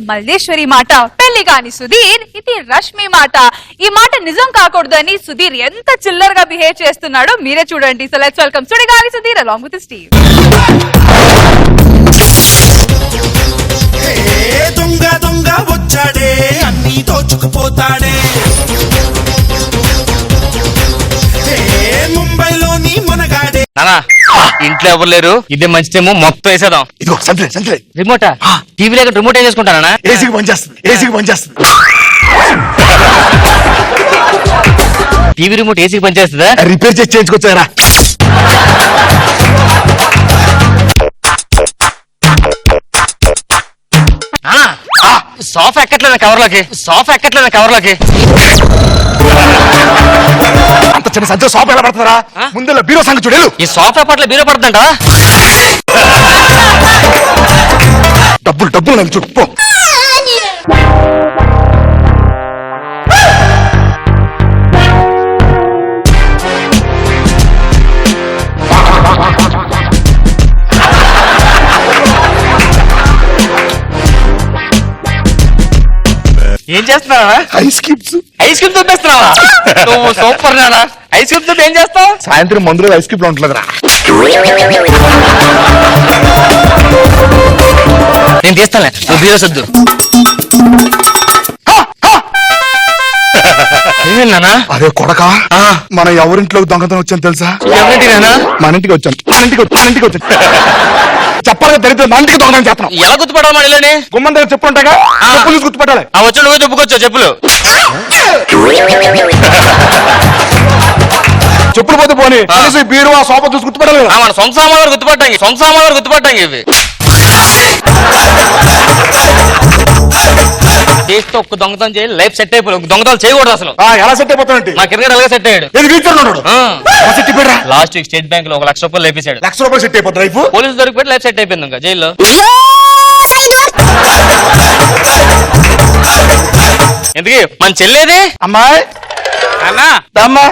మల్లేశ్వరి మాట, పెళ్లి కాని సుధీర్ ఇది రష్మి మాట. ఈ మాట నిజం కాకూడదు అని సుధీర్ ఎంత చిల్లర్ గా బిహేవ్ చేస్తున్నాడో మీరే చూడండి. So let's welcome Sudigali Sudheer along with Steve. దొంగ దొంగ వచ్చాడే అన్ని దోచుకుపోతాడే, ముంబైలోని మునగాడే. నానా ఇంట్లో ఎవరు లేరు, ఇదే మంచి టైము, మొత్తం వేసేద్దాం. ఇదిగో సంతలే సంతలే రిమోటా? టీవీ లేక రిమోట్ ఏం చేసుకుంటానా? ఏసీకి పనిచేస్తుంది, ఏసీకి పనిచేస్తుంది. టీవీ రిమోట్ ఏసీకి పనిచేస్తుందా? రిపేర్ చేసి చేయించుకొచ్చారా? Sofa ఎక్కట్లేదు కవర్లోకి, sofa ఎక్కట్లేదు కవర్లోకి. అంత చిన్న సంచో సోఫా ఎలా పడుతుందా? ముందు బీరో సంగతి చూడలేదు. ఈ సోఫా పట్ల బీరో పడుతుందంట. డబ్బులు డబ్బులు నాకు చూడు పో. ఏం చేస్తున్నావా? Ice cubes. ఐస్ క్రీమ్ చూపిస్తున్నావా? నువ్వు సూపర్ నానా. ఐస్ క్రీమ్ తో ఏం చేస్తావు? సాయంత్రం మందులో ఐస్ క్యూబ్ లో ఉంటుందిరా. నేను తీస్తానులే, నువ్వు బీరో సద్దు. ఏమన్నా? అరే కొడకా, మనం ఎవరింట్లోకి దొంగతనం వచ్చాను తెలుసా? ఎవరింటి నానా? మన ఇంటికి వచ్చాను, మన ఇంటికి వచ్చాను. చెప్పాలి దరిద్రం, మన ఇంటికి దొంగతనం చేస్తున్నాం. ఎలా గుర్తుపడాలి మన ఇల్లని? గుమ్మం దగ్గర చెప్పు ఉంటాగా, పోలీసు గుర్తుపట్టాలి. ఆ వచ్చి నువ్వు చెప్పుకోవచ్చు చెప్పులు. చెప్పులు పోతే పోనీ, బీరు ఆ సోఫా చూసి గుర్తుపట్టాలి. మన సొంత సామాన్లు గుర్తుపట్టాంగి, సొంత సామాన్లు గుర్తుపట్టాంగి ఇవి. చేస్తే ఒక్క దొంగతనం చేయాలి, లైఫ్ సెట్ అయిపోయి. దొంగతనం చేయకూడదు అసలు. ఎలా సెట్ అయిపోతానంటే మా క్రికెట్ అలాగే సెట్ అయ్యాడు. లాస్ట్ వీక్ స్టేట్ బ్యాంక్ లో 1 లక్ష రూపాయలు లేపేశాడు. ₹1,00,000 సెట్ అయిపోతుంది లైఫ్. పోలీసు దొరికిపోయి లైఫ్ సెట్ అయిపోయింది ఇంకా జైల్లో. ఎందుకు మన చెల్లేది? అమ్మాయి అన్నా అమ్మా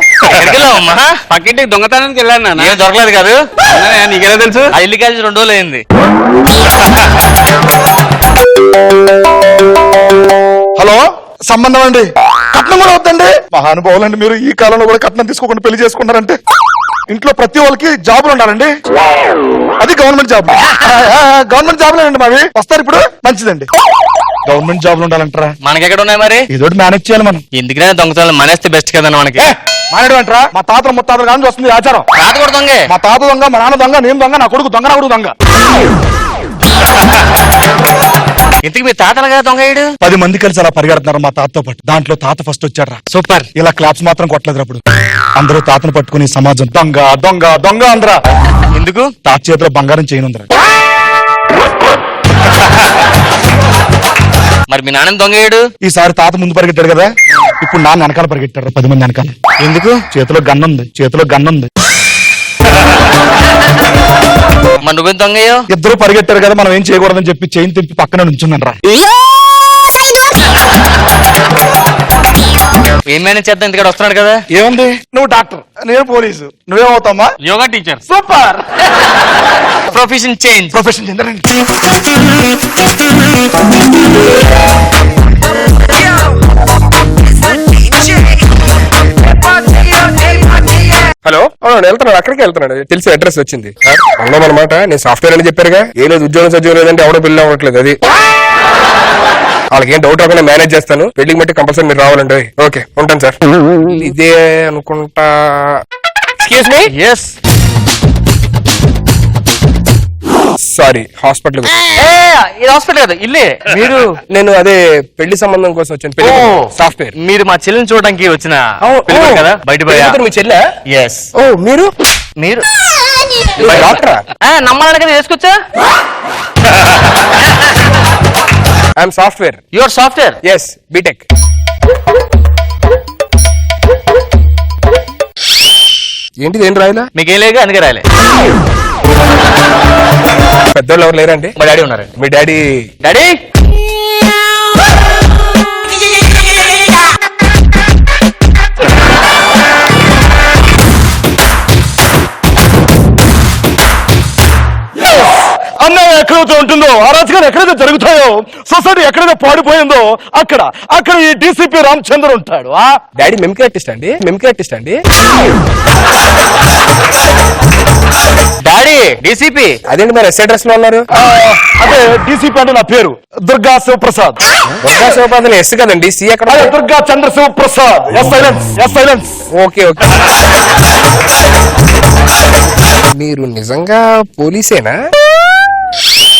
పక్కింటికి దొంగతనానికి వెళ్ళాను నాన్న. ఏం దొరకలేదు కాదు. నీకెలా తెలుసు? ఆ ఇల్లు కాల్చి 2 రోజులు అయింది. హలో, సంబంధం అండి. కట్నం కూడా వద్దండి. మహానుభావులండి మీరు. ఈ కాలంలో కూడా కట్నం తీసుకోకుండా పెళ్లి చేసుకున్నారంటే. ఇంట్లో ప్రతి వాళ్ళకి జాబులు ఉండాలండి. అది గవర్నమెంట్ జాబ్. గవర్నమెంట్ జాబులేనండి మావి. వస్తారు ఇప్పుడు. మంచిదండి. గవర్నమెంట్ జాబులు ఉండాలంటారా? మనకి ఎక్కడ ఉన్నాయి మరి? ఇదోటి మేనేజ్ చేయాలి మనం. ఎందుకైనా దొంగతనాలు మానేస్తే బెస్ట్ కదన్న మనకి. మానేడు అంటారా? మా తాతలు ముత్తాతలు కానీ వస్తుంది ఆచారం. తాత కూడా దొంగే. మా తాత దొంగ, మా నాన్న దొంగ, నేను దొంగ, నా కొడుకు దొంగ, నా కొడుకు దొంగ. ఇంతకు మీ తాతలుగా దొంగయ్యాడు? 10 మంది కలిసి అలా పరిగెడుతున్నారు మా తాతతో పాటు. దాంట్లో తాత ఫస్ట్ వచ్చాడు. సూపర్. ఇలా క్లాప్స్ మాత్రం కొట్టలేదు. అప్పుడు అందరూ తాతను పట్టుకుని సమాజం దొంగ దొంగ దొంగ అందరా. ఎందుకు? తాత చేతిలో బంగారం చేయనుందరా. మరి మీ నాన్న దొంగయ్యాడు? ఈసారి తాత ముందు పరిగెట్టాడు కదా, ఇప్పుడు నాన్న వెనకాల పరిగెట్టాడు. 10 మంది వెనకాల. ఎందుకు? చేతిలో గన్నుంది, చేతిలో గన్నుంది. మరి నువ్వేం దొంగయ్యో? ఇద్దరు పరిగెట్టారు కదా, మనం ఏం చేయకూడదని చెప్పి చైన్ తెప్పి పక్కన నుంచున్నాను. ఏం మేనేజ్ చేద్దాం, ఇంటికాడ వస్తున్నాడు కదా. ఏముంది, నువ్వు డాక్టర్, నేను పోలీసు, నువ్వేమవుతామా? Yoga teacher. Super. Profession change. Profession చెందండి. హలో, వెళ్తున్నాడు. అక్కడికి వెళ్తున్నాడు. తెలిసి అడ్రస్ వచ్చింది. అవును అనమాట. నేను సాఫ్ట్వేర్ అని చెప్పారుగా. ఏ లేదు, ఉద్యోగం సద్యోగం లేదంటే ఎవడో పెళ్లి అవ్వట్లేదు. అది వాళ్ళకి ఏం డౌట్ అవ్వకుండా మేనేజ్ చేస్తాను. పెళ్లికి బట్టి కంపల్సరీ మీరు రావాలండి. ఓకే, ఉంటాను సార్. ఇదే అనుకుంటా. Excuse me. Yes. Sorry, hospital. ఇది హాస్పిటల్ కదా, ఇల్లే. మీరు? నేను అదే పెళ్లి సంబంధం కోసం వచ్చాను. సాఫ్ట్వేర్. మీరు మా చెల్లిని చూడడానికి వచ్చిన కదా బయట మీ చెల్లె? ఎస్. ఓ, మీరు డాక్టరా? నమ్మాలని కదా వేసుకొచ్చా. I'm software. Your software? Yes, BTech. ఏంటిది, ఏం రాయలా? మీకేం లేక అందుకే రాయలే. పెద్దోళ్ళు ఎవరు లేరండి? మా డాడీ ఉన్నారు. మీ డాడీ? డాడీ అన్నయ్య అరాచకం ఉంటుందో, అరాచకాలు ఎక్కడైతే జరుగుతాయో, సొసైటీ ఎక్కడైతే పాడిపోయిందో అక్కడ ఈ డీసీపీ రామచంద్ర ఉంటాడు. డాడీ మిమిక్రీ ఆర్టిస్ట్ అండి డాడీ డీసీపీ అదేంటి మరి ఎస్ఐ డ్రెస్ లో ఉన్నారు? అదే డీసీపీ అంటే నా పేరు దుర్గా శివప్రసాద్. దుర్గా శివపాదన ఎస్ కదండి, సి ఎక్కడ? అదే దుర్గా చంద్ర శివప్రసాద్. సైలెన్స్. ఓకే. మీరు నిజంగా పోలీసేనా?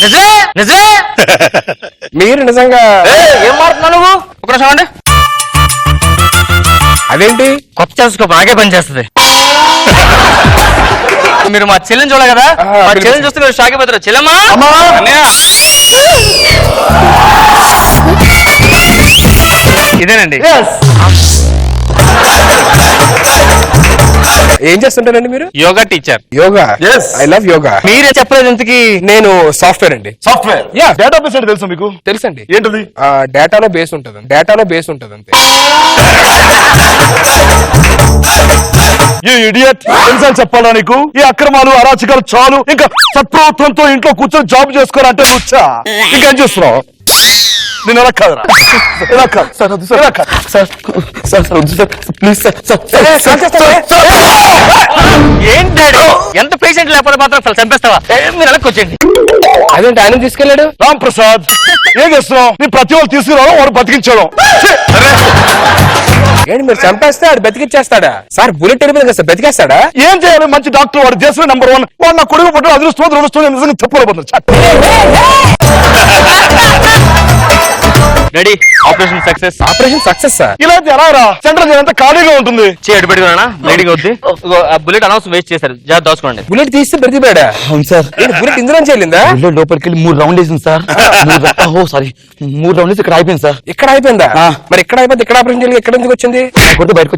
నిజమే మీరు నిజంగా ఏం మారుతున్నావు నువ్వు? ఒక నిమిషం అండి. అదేంటి కొత్త టెలిస్కోప్ నాకే పని చేస్తుంది. మీరు మా చెల్లెని చూడాలి కదా, మా చెల్లెని చూస్తే మీరు షాక్ అయిపోతారు. చెల్లెమ్మా అమ్మా! అన్నయ్య. ఇదేనండి. ఏం చేస్తుంటారండి మీరు? Yoga teacher. Yoga? Yes. I love yoga. మీరే చెప్పలేదు ఇంతకి. నేను సాఫ్ట్వేర్ అండి. సాఫ్ట్వేర్. Yeah. డేటాబేస్ అంటే తెలుసా మీకు? తెలుసండి. ఏంటది? డేటాలో బేస్ ఉంటుంది అంతే. ఈ ఇడియట్ ఎన్నిసార్లు చెప్పాలా నీకు? ఈ అక్రమాలు అరాచకాలు చాలు, ఇంకా సత్ప్రభుత్వంతో ఇంట్లో కూర్చొని జాబ్ చేసుకోవాలంటే వచ్చా? ఇంకేం చేస్తున్నావు? నేను ఎలా కాదురా, ఎలా కాదు సార్, వద్దు సార్, ఎలా కాదు సార్, సార్ వద్దు సార్, ప్లీజ్ సార్. ఏంటి డాడీ? ఎంత పేషెంట్ లేకపోతే మాత్రం చంపేస్తావా? మీరు ఎలా వచ్చేయండి. అదేంటి ఆయన తీసుకెళ్ళాడు? రామ్ ప్రసాద్ ఏం చేస్తున్నావు? నీ ప్రతి వాళ్ళు తీసుకురావడం, వాడు బతికించడం. ఏంటి మీరు చంపేస్తే ఆడు బతికిచ్చేస్తాడా? సార్ బుల్లెట్ ఎడిపోయింది కదా సార్, బతికేస్తాడా? ఏం చేయాలి? మంచి డాక్టర్, వాడు దేశంలో నెంబర్ 1. వాడు నా కొడుకు పట్టు అదృష్టం నిజంగా చెప్పలేకపోతుంది. Daddy operation success. Operation success sir. ఇలా ఎలా రా? సెంట్రల్ జైలు అంతా ఖాళీగా ఉంటుంది. చేయడు పెట్టుకున్నా బ్లీడింగ్ అవుద్ది. బుల్లెట్ అనవసరం వేస్ట్ చేశారు, జాగ్రత్త దాచుకోండి. బుల్లెట్ తీస్తే బ్రతికిపోయాడా? అవును సార్. ఏంటి బుల్లెట్ ఇందులో చెల్లిందా? బుల్లెట్ లోపలికి వెళ్ళి 3 రౌండ్ వేసింది సార్. 3 రౌండ్ వేసి ఇక్కడ అయిపోయింది సార్. ఇక్కడ అయిపోయిందా? ఆ. మరి ఇక్కడ అయిపోతే ఇక్కడ ఆపరేషన్ చేయాలి, ఎక్కడ ఎందుకు వచ్చింది? ఇలా కొడితే బయటకు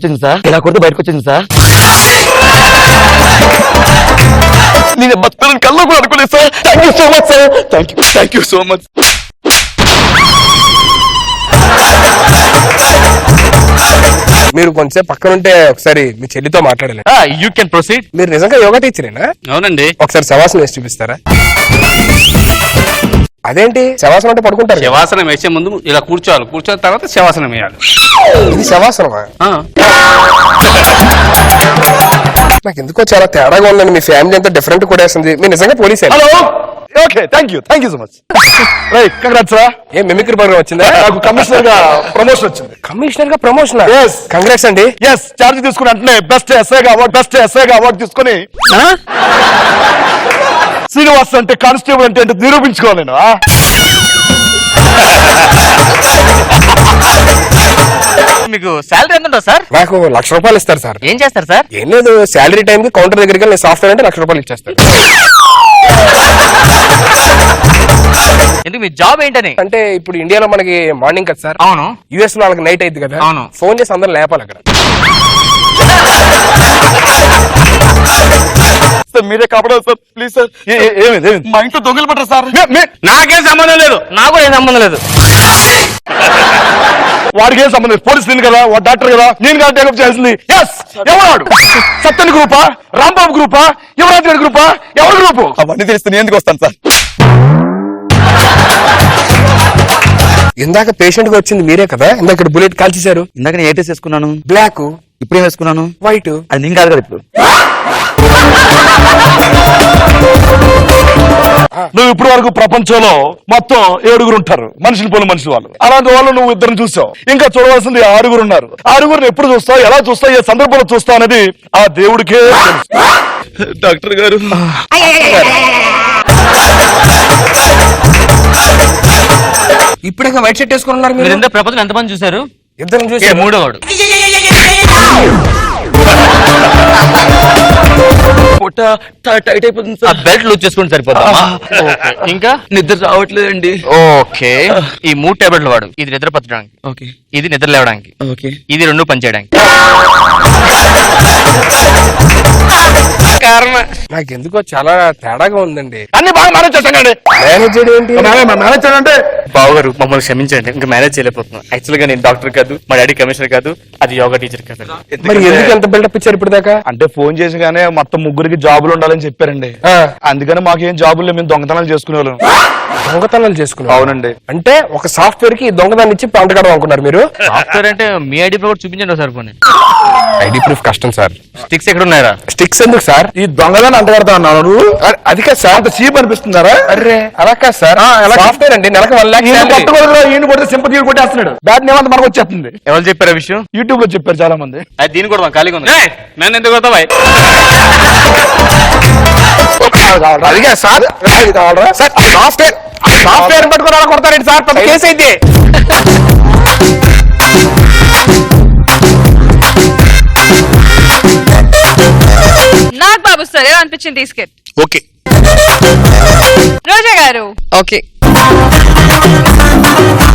వచ్చింది సార్. నేను బతుకులను కల్లో కూడా అనుకోలేదు sir. Thank you so much sir. Thank you so much. మీరు కొంచెం పక్కన ఉంటే ఒకసారి మీ చెల్లితో మాట్లాడాలి. You can proceed. మీరు నిజంగా యోగా టీచరేనా? అవునండి. ఒకసారి శవాసనం వేసి చూపిస్తారా? అదేంటి శవాసనం అంటే పడుకుంటారు కదా? శవాసనం వేసే ముందు ఇలా కూర్చోవాలి, కూర్చోని తర్వాత శవాసనం వేయాలి. ఇది శవాసనమా? ఆ. నాకు ఎందుకో చాలా తేడాగా ఉందండి. మీ ఫ్యామిలీ అంతా డిఫరెంట్ కూడా వేస్తుంది. మీరు నిజంగా పోలీసే? Hello. Okay, thank you so much. Right, congrats రా. ఏం మిమిక్రీ ప్రోగ్రామ్ వచ్చిందా? నాకు కమిషనర్ గా ప్రమోషన్ వచ్చింది. కమిషనర్ గా ప్రమోషన్? Yes. కంగ్రాట్స్ అండి. ఎస్, చార్జ్ తీసుకుని అంటే బెస్ట్ ఎస్ఐగా అవార్డు తీసుకుని శ్రీనివాస్ అంటే కానిస్టేబుల్ అంటే నిరూపించుకోవాలి నేను. మీకు శాలరీ ఎంత ఉంటుంది సార్? నాకు ₹1,00,000 ఇస్తారు సార్. ఏం చేస్తారు సార్? ఏం లేదు, శాలరీ టైం కి కౌంటర్ దగ్గరికి నేను సాఫ్ట్వేర్ అంటే ₹1,00,000 ఇచ్చేస్తాను. ఎందుకు మీ జాబ్ ఏంటని? అంటే ఇప్పుడు ఇండియాలో మనకి మార్నింగ్ కదా సార్, అవును. యుఎస్ లో వాళ్ళకి నైట్ అయింది కదా, అవును. ఫోన్ చేసి అందరం లేపాలి అక్కడ. సార్ మీరే కాపాడాలి సార్, ప్లీజ్ సార్. ఏమైంది? మా ఇంట్లో దొంగలు పట్టరు సార్. నాకేం సంబంధం లేదు, నాకు ఏం సంబంధం లేదు. వాడికి ఏం సంబంధం లేదు, పోలీస్ నేను కదా, వాడు డాక్టర్ కదా, నేను కదా టేకప్ చేయాల్సింది. ఎస్, ఎవరాడు? సత్యన్ గ్రూపా, రాంబాబు గ్రూపా, యువరాజ్ గారి గ్రూపా, ఎవరి గ్రూపు? అవన్నీ తెలిస్తే నేను ఎందుకు వస్తాను సార్? ఇందాక పేషెంట్ గా వచ్చింది మీరే కదా, ఇందాక బుల్లెట్ కాల్చేశారు. ఇందాక నేను ఏటేసి వేసుకున్నాను, బ్లాక్, ఇప్పుడేం వేసుకున్నాను? వైట్. అది నేను కాదు కదా ఇప్పుడు. నువ్వు ఇప్పుడు వరకు ప్రపంచంలో మొత్తం 7 ఉంటారు, మనుషులు పోలు మనుషులు వాళ్ళు. అలాంటి వాళ్ళు నువ్వు 2 చూసావు, ఇంకా చూడవలసింది 6 ఉన్నారు. 6 ఎప్పుడు చూస్తావు, ఎలా చూస్తావు, ఏ సందర్భంలో చూస్తావు అనేది ఆ దేవుడికే తెలుసు. డాక్టర్ గారు, ఇప్పుడే వైట్ షర్ట్ వేసుకుని ఉన్నారు మీరు మీరు. ఎంత ప్రపంచం ఎంతమంది చూసారు? ఇద్దరం చూసి మూడో వాడు. పొట్ట టైట్ అయిపోతుంది సార్. బెల్ట్ లూజ్ చేసుకుని సరిపోతా. ఇంకా నిద్ర రావట్లేదండి. ఓకే, ఈ 3 టాబ్లెట్లు వాడు. ఇది నిద్ర పట్టడానికి, ఓకే ఇది నిద్ర లేవడానికి, ఓకే. ఇది 2 పనిచేయడానికి. నాకు ఎందుకో చాలా తేడాగా ఉందండి. అన్ని బాగా మేనేజ్ చేశానండి. మేనేజ్ చేయడం ఏంటి? మేనేజ్ చేయాలంటే బావగారు మమ్మల్ని క్షమించండి, ఇంకా మేనేజ్ చేయలేకపోతున్నాం. యాక్చువల్ గా నేను డాక్టర్ కాదు, మా డాడీ కమిషనర్ కాదు, అది యోగా టీచర్ కాదు. మరి ఎందుకు ఎంత బిల్డప్ ఇచ్చారు ఇప్పుడు దాకా? అంటే ఫోన్ చేసిగానే మొత్తం ముగ్గురికి జాబులు ఉండాలని చెప్పారండి. అందుకని మాకేం జాబులు మేము దొంగతనాలు చేసుకునేవాళ్ళం. దొంగతనాలు చేసుకున్నారు? అవునండి. అంటే ఒక సాఫ్ట్వేర్ కి దొంగదాన్ని ఇచ్చి పంటగడం అనుకున్నారు మీరు? సాఫ్ట్వేర్ అంటే మీ ఐడి ప్రూఫ్ చూపించండి సార్. పోనీ ఐడి ప్రూఫ్ కష్టం సార్. స్టిక్స్ ఎక్కడ ఉన్నాయా? స్టిక్స్ ఎందుకు సార్? ఈ దొంగదాన్ని అంటగడతా అన్నావు నువ్వు. అది కాదు సార్. అంత చీప్ అనిపిస్తున్నారా? అరే అలా కాదు సార్, సాఫ్ట్వేర్ అండి, నెలకు 1 lakh salary. ఈయన కొడితే సింపతి కొట్టేస్తున్నాడు. బ్యాట్ నేమంత మనకు వచ్చేస్తుంది. ఎవరు చెప్పారు విషయం? యూట్యూబ్ లో చెప్పారు చాలా మంది. అది దీని కూడా ఖాళీగా ఉంది. నన్ను ఎందుకు కొడతావా? అదిగా సార్, సాఫ్ట్వేర్ పట్టుకుని అలా కొడతారండి సార్, పెద్ద కేసు అయితే. నాకు బాబు సార్ ఏమనిపించింది తీసుకెళ్ళి? ఓకే రోజా గారు ఓకే